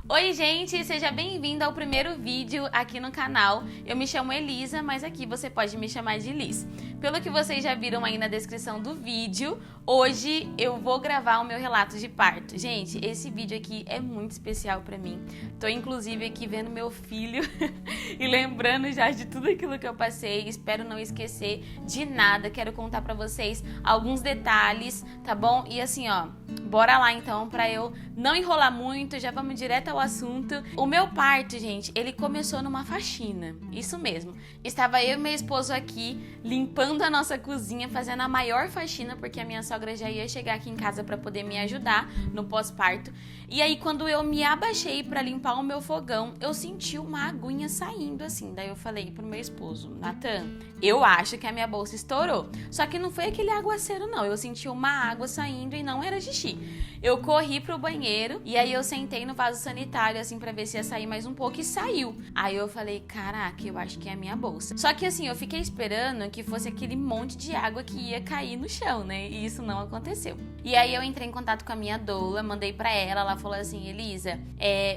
Oi gente, seja bem-vindo ao primeiro vídeo aqui no canal. Eu me chamo Elisa, mas aqui você pode me chamar de Liz. Pelo que vocês já viram aí na descrição do vídeo, hoje eu vou gravar o meu relato de parto. Gente, esse vídeo aqui é muito especial pra mim. Tô inclusive aqui vendo meu filho e lembrando já de tudo aquilo que eu passei. Espero não esquecer de nada. Quero contar pra vocês alguns detalhes, tá bom? E assim, ó, bora lá então pra eu não enrolar muito, já vamos direto ao assunto. O meu parto, gente, ele começou numa faxina, isso mesmo. Estava eu e meu esposo aqui limpando a nossa cozinha, fazendo a maior faxina, porque a minha sogra já ia chegar aqui em casa para poder me ajudar no pós-parto. E aí, quando eu me abaixei para limpar o meu fogão, eu senti uma aguinha saindo assim. Daí eu falei pro meu esposo, Natan, eu acho que a minha bolsa estourou. Só que não foi aquele aguaceiro, não. Eu senti uma água saindo e não era xixi. Eu corri pro banheiro e aí eu sentei no vaso sanitário, assim, pra ver se ia sair mais um pouco, e saiu. Aí eu falei, caraca, eu acho que é a minha bolsa. Só que assim, eu fiquei esperando que fosse aquele monte de água que ia cair no chão, né? E isso não aconteceu. E aí eu entrei em contato com a minha doula, mandei pra ela falou assim, Elisa,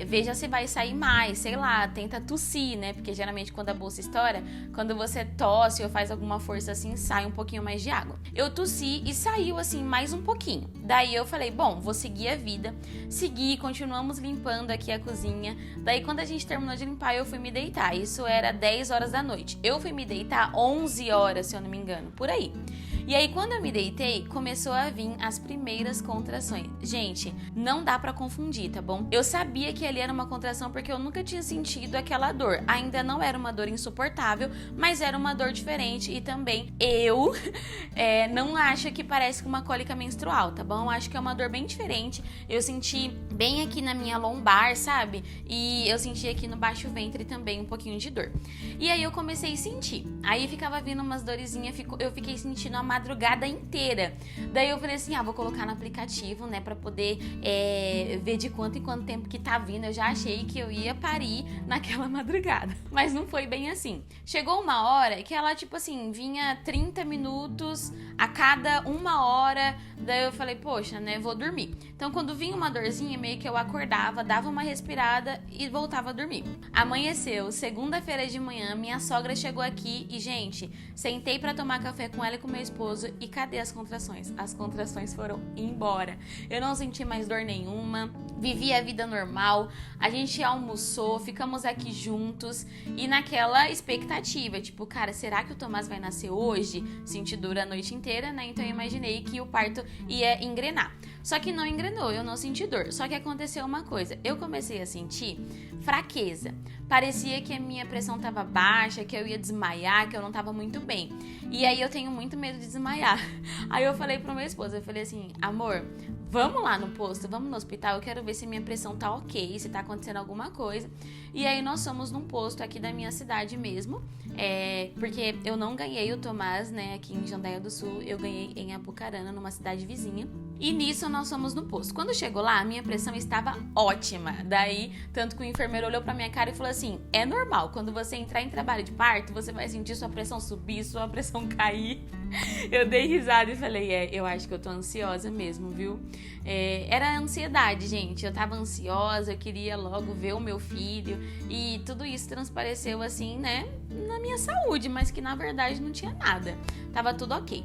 veja se vai sair mais, sei lá, tenta tossir, né? Porque geralmente quando a bolsa estoura, quando você tosse ou faz alguma força assim, sai um pouquinho mais de água. Eu tossi e saiu assim mais um pouquinho. Daí eu falei, bom, vou seguir a vida. Segui, continuamos limpando aqui a cozinha. Daí quando a gente terminou de limpar, eu fui me deitar. Isso era 10 horas da noite. Eu fui me deitar 11 horas, se eu não me engano, por aí. E aí, quando eu me deitei, começou a vir as primeiras contrações. Gente, não dá pra confundir, tá bom? Eu sabia que ali era uma contração porque eu nunca tinha sentido aquela dor. Ainda não era uma dor insuportável, mas era uma dor diferente. E também eu não acho que parece com uma cólica menstrual, tá bom? Acho que é uma dor bem diferente. Eu senti bem aqui na minha lombar, sabe? E eu senti aqui no baixo ventre também um pouquinho de dor. E aí eu comecei a sentir. Aí ficava vindo umas dorezinhas, eu fiquei sentindo a madrugada inteira. Daí eu falei assim, vou colocar no aplicativo, né, pra poder ver de quanto em quanto tempo que tá vindo. Eu já achei que eu ia parir naquela madrugada. Mas não foi bem assim. Chegou uma hora que ela, tipo assim, vinha 30 minutos a cada uma hora. Daí eu falei, poxa, né, vou dormir. Então quando vinha uma dorzinha, meio que eu acordava, dava uma respirada e voltava a dormir. Amanheceu, segunda-feira de manhã, minha sogra chegou aqui e, gente, sentei pra tomar café com ela e com meu esposo e cadê as contrações? As contrações foram embora. Eu não senti mais dor nenhuma, vivi a vida normal, a gente almoçou, ficamos aqui juntos e naquela expectativa, tipo, cara, será que o Tomás vai nascer hoje? Senti dor a noite inteira, né? Então eu imaginei que o parto ia engrenar. Só que não engrenou, eu não senti dor. Só que aconteceu uma coisa, eu comecei a sentir fraqueza. Parecia que a minha pressão tava baixa, que eu ia desmaiar, que eu não tava muito bem. E aí eu tenho muito medo de desmaiar. Aí eu falei pro meu esposo, eu falei assim, amor, vamos lá no posto, vamos no hospital, eu quero ver se minha pressão tá ok, se tá acontecendo alguma coisa. E aí nós fomos num posto aqui da minha cidade mesmo, porque eu não ganhei o Tomás, né, aqui em Jandaia do Sul, eu ganhei em Apucarana, numa cidade vizinha. E nisso nós fomos no posto. Quando chegou lá, a minha pressão estava ótima. Daí, tanto que o enfermeiro olhou pra minha cara e falou assim, é normal, quando você entrar em trabalho de parto, você vai sentir sua pressão subir, sua pressão cair. Eu dei risada e falei, eu acho que eu tô ansiosa mesmo, viu? Era ansiedade, gente. Eu tava ansiosa, eu queria logo ver o meu filho. E tudo isso transpareceu assim, né, na minha saúde, mas que na verdade não tinha nada. Tava tudo ok.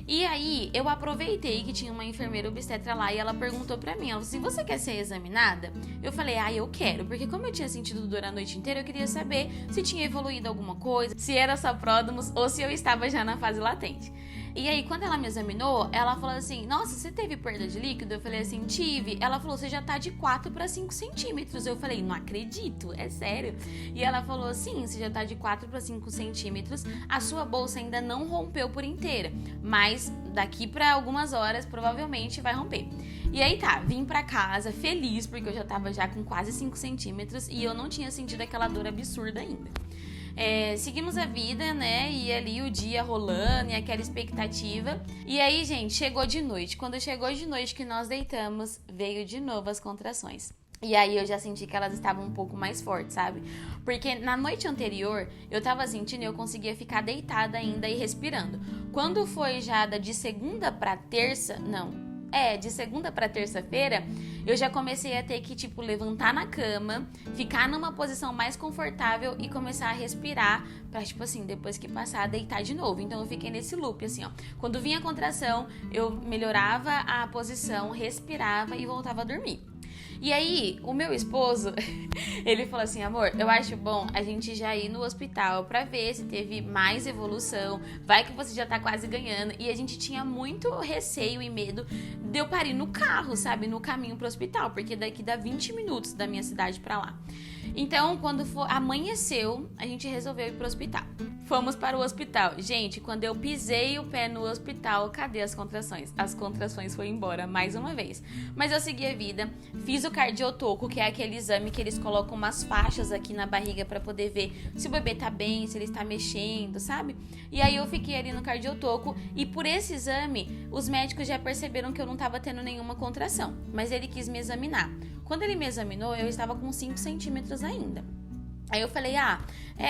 E aí, eu aproveitei que tinha uma enfermeira obstetra lá e ela perguntou pra mim, ela falou assim, você quer ser examinada? Eu falei, eu quero, porque como eu tinha sentido dor a noite inteira, eu queria saber se tinha evoluído alguma coisa, se era só pródromos ou se eu estava já na fase latente. E aí, quando ela me examinou, ela falou assim, nossa, você teve perda de líquido? Eu falei assim, tive. Ela falou, você já tá de 4 para 5 centímetros. Eu falei, não acredito, é sério? E ela falou, sim, você já tá de 4 para 5 centímetros, a sua bolsa ainda não rompeu por inteira, mas daqui para algumas horas, provavelmente, vai romper. E aí tá, vim pra casa feliz, porque eu já tava já com quase 5 centímetros e eu não tinha sentido aquela dor absurda ainda. Seguimos a vida, né, e ali o dia rolando e aquela expectativa. E aí, gente, chegou de noite. Quando chegou de noite que nós deitamos, veio de novo as contrações. E aí eu já senti que elas estavam um pouco mais fortes, sabe? Porque na noite anterior, eu tava sentindo e eu conseguia ficar deitada ainda e respirando. Quando foi já de segunda pra terça, não, de segunda pra terça-feira, eu já comecei a ter que, tipo, levantar na cama, ficar numa posição mais confortável e começar a respirar pra, tipo assim, depois que passar, deitar de novo. Então eu fiquei nesse loop, assim, ó. Quando vinha a contração, eu melhorava a posição, respirava e voltava a dormir. E aí, o meu esposo, ele falou assim, amor, eu acho bom a gente já ir no hospital pra ver se teve mais evolução, vai que você já tá quase ganhando. E a gente tinha muito receio e medo de eu parir no carro, sabe, no caminho pro hospital, porque daqui dá 20 minutos da minha cidade pra lá. Então, quando amanheceu, a gente resolveu ir pro hospital. Fomos para o hospital. Gente, quando eu pisei o pé no hospital, cadê as contrações? As contrações foram embora mais uma vez. Mas eu segui a vida, fiz o cardiotoco, que é aquele exame que eles colocam umas faixas aqui na barriga para poder ver se o bebê tá bem, se ele está mexendo, sabe? E aí eu fiquei ali no cardiotoco e por esse exame, os médicos já perceberam que eu não tava tendo nenhuma contração, mas ele quis me examinar. Quando ele me examinou, eu estava com 5 centímetros ainda. Aí eu falei,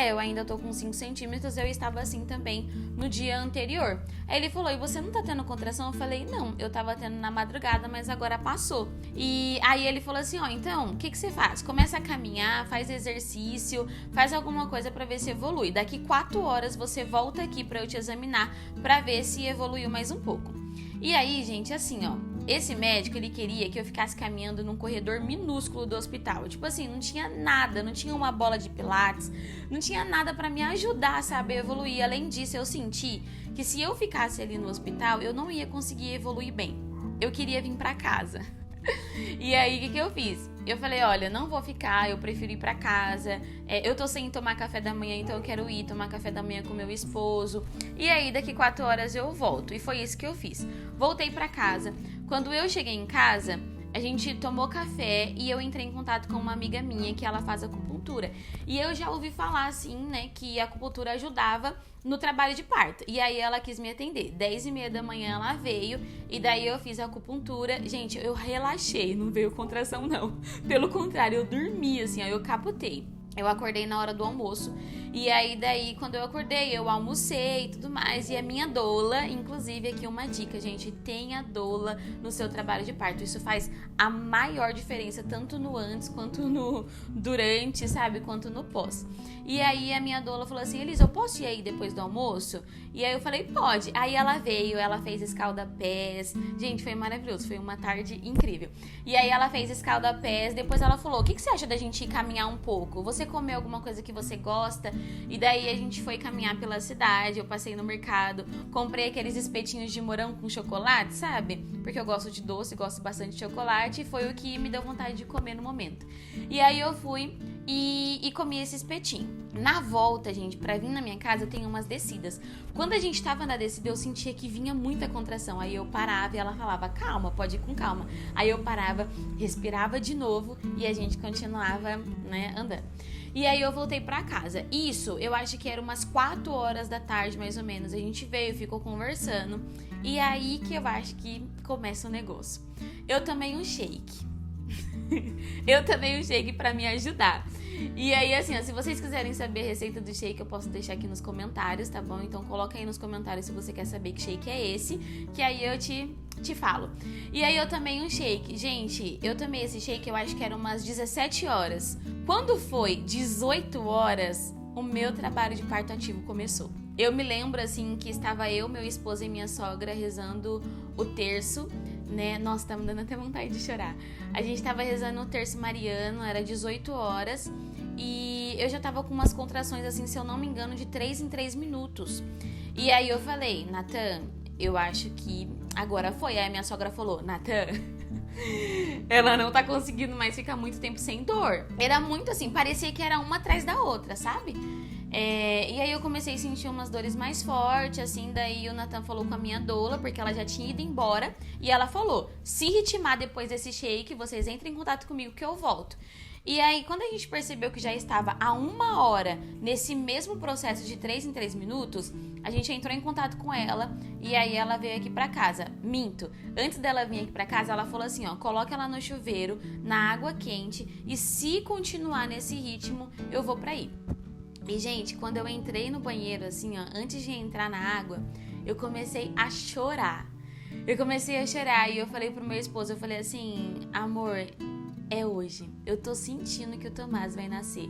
eu ainda tô com 5 centímetros, eu estava assim também no dia anterior. Aí ele falou, e você não tá tendo contração? Eu falei, não, eu tava tendo na madrugada, mas agora passou. E aí ele falou assim, então, o que você faz? Começa a caminhar, faz exercício, faz alguma coisa pra ver se evolui. Daqui 4 horas você volta aqui pra eu te examinar pra ver se evoluiu mais um pouco. E aí, gente, assim, esse médico, ele queria que eu ficasse caminhando num corredor minúsculo do hospital. Tipo assim, não tinha nada, não tinha uma bola de pilates, não tinha nada pra me ajudar, sabe, a evoluir. Além disso, eu senti que se eu ficasse ali no hospital, eu não ia conseguir evoluir bem. Eu queria vir pra casa. E aí, o que eu fiz? Eu falei, olha, não vou ficar, eu prefiro ir pra casa. Eu tô sem tomar café da manhã, então eu quero ir tomar café da manhã com meu esposo. E aí, daqui 4 horas eu volto. E foi isso que eu fiz. Voltei pra casa. Quando eu cheguei em casa, a gente tomou café e eu entrei em contato com uma amiga minha que ela faz acupuntura. E eu já ouvi falar, assim, né, que a acupuntura ajudava no trabalho de parto. E aí ela quis me atender. 10h30 da manhã ela veio e daí eu fiz a acupuntura. Gente, eu relaxei, não veio contração não. Pelo contrário, eu dormi assim, ó, eu capotei. Eu acordei na hora do almoço. E aí, daí, quando eu acordei, eu almocei e tudo mais. E a minha doula, inclusive, aqui uma dica, gente, tenha doula no seu trabalho de parto. Isso faz a maior diferença, tanto no antes, quanto no durante, sabe? Quanto no pós. E aí, a minha doula falou assim, Elisa, eu posso ir aí depois do almoço? E aí, eu falei, pode. Aí, ela veio, ela fez escalda-pés. Gente, foi maravilhoso, foi uma tarde incrível. E aí, ela fez escalda-pés. Depois, ela falou, o que você acha da gente ir caminhar um pouco? Você comeu alguma coisa que você gosta? E daí a gente foi caminhar pela cidade, eu passei no mercado, comprei aqueles espetinhos de morango com chocolate, sabe? Porque eu gosto de doce, gosto bastante de chocolate e foi o que me deu vontade de comer no momento. E aí eu fui e comi esse espetinho. Na volta, gente, pra vir na minha casa tem umas descidas. Quando a gente tava na descida, eu sentia que vinha muita contração. Aí eu parava e ela falava, calma, pode ir com calma. Aí eu parava, respirava de novo e a gente continuava, né, andando. E aí eu voltei pra casa. Isso, eu acho que era umas 4 horas da tarde, mais ou menos. A gente veio, ficou conversando. E aí que eu acho que começa o negócio. Eu tomei um shake. Eu tomei um shake pra me ajudar. E aí, assim, ó, se vocês quiserem saber a receita do shake, eu posso deixar aqui nos comentários, tá bom? Então coloca aí nos comentários se você quer saber que shake é esse, que aí eu te falo. E aí eu tomei um shake. Gente, eu tomei esse shake, eu acho que era umas 17 horas. Quando foi 18 horas, o meu trabalho de parto ativo começou. Eu me lembro, assim, que estava eu, meu esposo e minha sogra rezando o terço, né? Nossa, tá me dando até vontade de chorar. A gente tava rezando o terço mariano, era 18 horas e eu já tava com umas contrações, assim, se eu não me engano, de 3 em 3 minutos. E aí eu falei, Natan, eu acho que agora foi. Aí a minha sogra falou, Natan, ela não tá conseguindo mais ficar muito tempo sem dor. Era muito assim, parecia que era uma atrás da outra, sabe? E aí eu comecei a sentir umas dores mais fortes, assim, daí o Natan falou com a minha doula, porque ela já tinha ido embora, e ela falou, se ritmar depois desse shake, vocês entrem em contato comigo que eu volto. E aí, quando a gente percebeu que já estava há 1 hora nesse mesmo processo de 3 em 3 minutos, a gente entrou em contato com ela e aí ela veio aqui pra casa. Minto, antes dela vir aqui pra casa, ela falou assim, ó, coloca ela no chuveiro, na água quente e se continuar nesse ritmo, eu vou pra aí. E, gente, quando eu entrei no banheiro, assim, ó, antes de entrar na água, eu comecei a chorar. Eu comecei a chorar e eu falei pro meu esposo, eu falei assim, amor, é hoje. Eu tô sentindo que o Tomás vai nascer.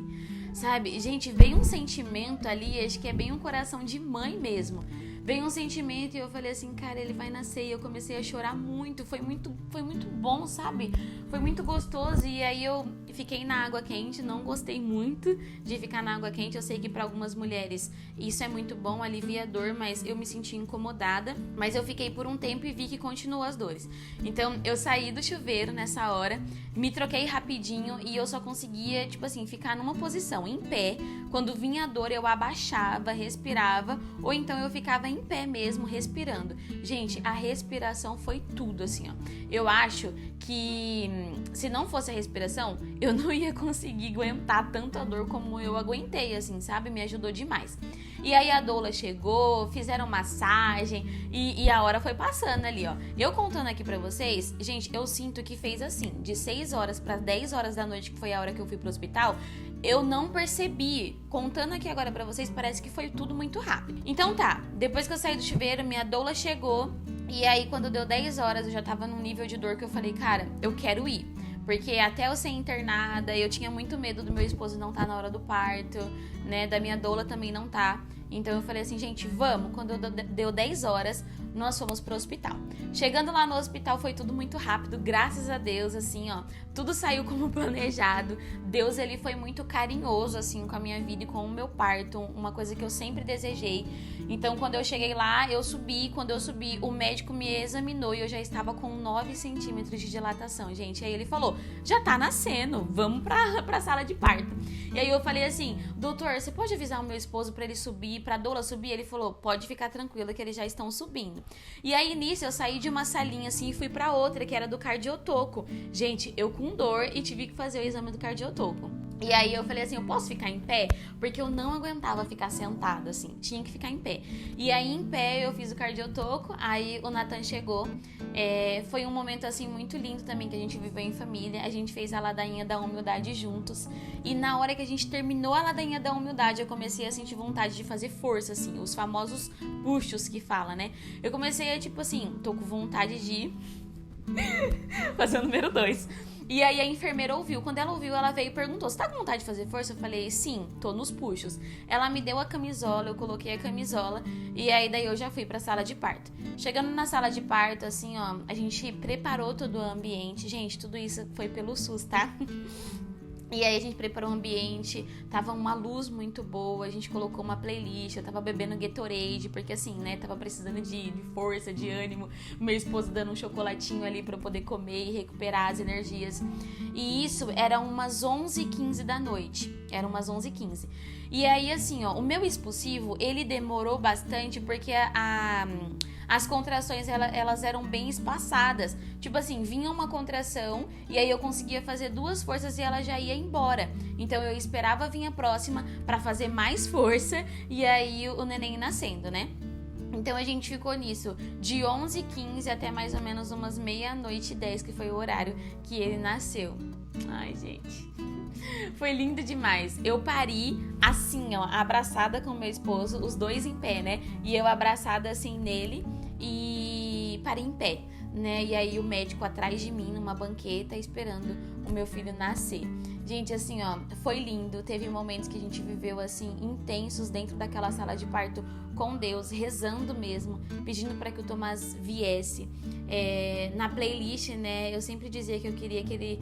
Sabe? Gente, veio um sentimento ali, acho que é bem um coração de mãe mesmo. Veio um sentimento e eu falei assim, cara, ele vai nascer. E eu comecei a chorar muito, foi muito bom, sabe? Foi muito gostoso. E aí eu fiquei na água quente, não gostei muito de ficar na água quente. Eu sei que para algumas mulheres isso é muito bom, alivia a dor, mas eu me senti incomodada. Mas eu fiquei por um tempo e vi que continuou as dores. Então eu saí do chuveiro nessa hora, me troquei rapidinho e eu só conseguia, tipo assim, ficar numa posição, em pé. Quando vinha a dor, eu abaixava, respirava, ou então eu ficava em pé mesmo, respirando. Gente, a respiração foi tudo, assim, ó. Eu acho que se não fosse a respiração, eu não ia conseguir aguentar tanta dor como eu aguentei, assim, sabe? Me ajudou demais. E aí a doula chegou, fizeram massagem e a hora foi passando ali, ó. Eu contando aqui pra vocês, gente, eu sinto que fez assim, de 6 horas para 10 horas da noite, que foi a hora que eu fui pro hospital, eu não percebi. Contando aqui agora pra vocês, parece que foi tudo muito rápido. Então tá, depois que eu saí do chuveiro, minha doula chegou. E aí quando deu 10 horas, eu já tava num nível de dor que eu falei, cara, eu quero ir. Porque até eu ser internada, eu tinha muito medo do meu esposo não estar na hora do parto, né? Da minha doula também não tá. Então eu falei assim, gente, vamos. Quando deu 10 horas, nós fomos pro hospital. Chegando lá no hospital foi tudo muito rápido, graças a Deus, assim, ó. Tudo saiu como planejado. Deus, ele foi muito carinhoso, assim, com a minha vida e com o meu parto. Uma coisa que eu sempre desejei. Então, quando eu cheguei lá, eu subi. Quando eu subi, o médico me examinou e eu já estava com 9 centímetros de dilatação, gente. Aí ele falou, já tá nascendo, vamos pra sala de parto. E aí eu falei assim, doutor, você pode avisar o meu esposo pra ele subir, pra doula subir? Ele falou, pode ficar tranquila que eles já estão subindo. E aí, nisso, eu saí de uma salinha assim e fui pra outra, que era do cardiotoco. Gente, eu com dor e tive que fazer o exame do cardiotoco. E aí eu falei assim, eu posso ficar em pé? Porque eu não aguentava ficar sentada, assim, tinha que ficar em pé. E aí em pé eu fiz o cardiotoco, aí o Nathan chegou. Foi um momento assim muito lindo também que a gente viveu em família. A gente fez a ladainha da humildade juntos. E na hora que a gente terminou a ladainha da humildade, eu comecei a sentir vontade de fazer força, assim, os famosos puxos que fala, né? Eu comecei a tipo assim, tô com vontade de fazer o número 2. E aí a enfermeira ouviu. Quando ela ouviu, ela veio e perguntou, você tá com vontade de fazer força? Eu falei, sim, tô nos puxos. Ela me deu a camisola, eu coloquei a camisola. E aí daí eu já fui pra sala de parto. Chegando na sala de parto, assim, ó, a gente preparou todo o ambiente. Gente, tudo isso foi pelo SUS, tá? E aí a gente preparou um ambiente, tava uma luz muito boa, a gente colocou uma playlist, eu tava bebendo Gatorade, porque assim, né, tava precisando de força, de ânimo, meu esposo dando um chocolatinho ali pra eu poder comer e recuperar as energias. E isso era umas 11h15 da noite, E aí assim, ó, o meu expulsivo, ele demorou bastante porque as contrações, elas eram bem espaçadas. Tipo assim, vinha uma contração e aí eu conseguia fazer 2 forças e ela já ia embora. Então eu esperava vir a próxima pra fazer mais força e aí o neném nascendo, né? Então a gente ficou nisso de 11h15 até mais ou menos umas 00:10, que foi o horário que ele nasceu. Ai, gente, foi lindo demais. Eu pari assim, ó, abraçada com meu esposo, os dois em pé, né? E eu abraçada assim nele e parei em pé, né? E aí o médico atrás de mim numa banqueta esperando o meu filho nascer. Gente, assim, ó, foi lindo. Teve momentos que a gente viveu, assim, intensos dentro daquela sala de parto com Deus, rezando mesmo, pedindo para que o Tomás viesse. Na playlist, né, eu sempre dizia que eu queria que ele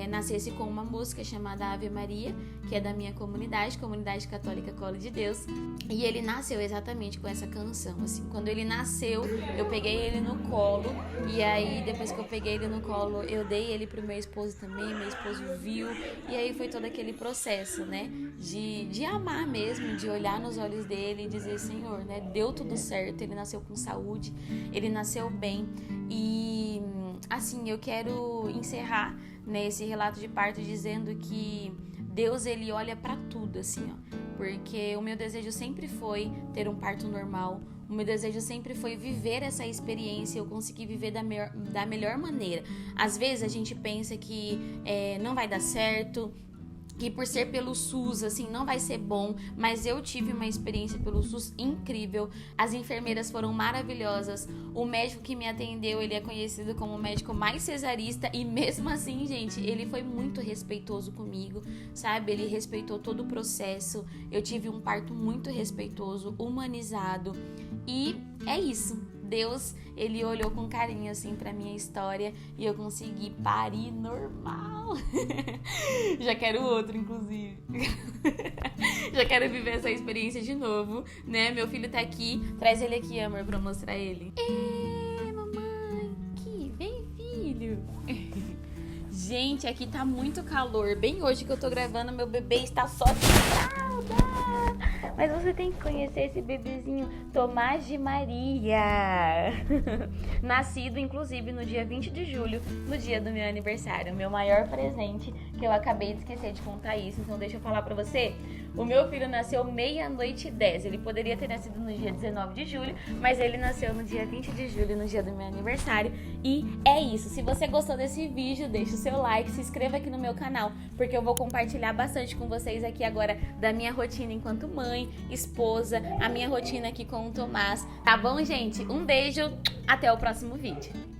nascesse com uma música chamada Ave Maria, que é da minha comunidade católica Colo de Deus. E ele nasceu exatamente com essa canção, assim. Quando ele nasceu, eu peguei ele no colo, e aí, depois que eu peguei ele no colo, eu dei ele pro meu esposo também, meu esposo viu. E aí foi todo aquele processo, né, de amar mesmo, de olhar nos olhos dele e dizer, Senhor, né, deu tudo certo, ele nasceu com saúde, ele nasceu bem. E, assim, eu quero encerrar, né, esse relato de parto dizendo que Deus, ele olha pra tudo, assim, ó, porque o meu desejo sempre foi ter um parto normal. O meu desejo sempre foi viver essa experiência, eu consegui viver da melhor maneira. Às vezes a gente pensa que não vai dar certo, que por ser pelo SUS, assim, não vai ser bom, mas eu tive uma experiência pelo SUS incrível. As enfermeiras foram maravilhosas. O médico que me atendeu, ele é conhecido como o médico mais cesarista e mesmo assim, gente, ele foi muito respeitoso comigo, sabe? Ele respeitou todo o processo. Eu tive um parto muito respeitoso, humanizado e é isso. Deus, ele olhou com carinho assim pra minha história e eu consegui parir normal. Já quero outro, inclusive. Já quero viver essa experiência de novo, né? Meu filho tá aqui. Traz ele aqui, amor, pra mostrar ele. Ê, mamãe, aqui, vem, filho. Gente, aqui tá muito calor. Bem hoje que eu tô gravando, meu bebê está só de fralda. Mas você tem que conhecer esse bebezinho Tomás de Maria. Nascido, inclusive, no dia 20 de julho, no dia do meu aniversário. Meu maior presente, que eu acabei de esquecer de contar isso. Então deixa eu falar pra você. O meu filho nasceu 00:10. Ele poderia ter nascido no dia 19 de julho, mas ele nasceu no dia 20 de julho, no dia do meu aniversário. E é isso. Se você gostou desse vídeo, deixa o seu like, se inscreva aqui no meu canal, porque eu vou compartilhar bastante com vocês aqui agora da minha rotina enquanto mãe, esposa, a minha rotina aqui com o Tomás. Tá bom, gente? Um beijo, até o próximo vídeo.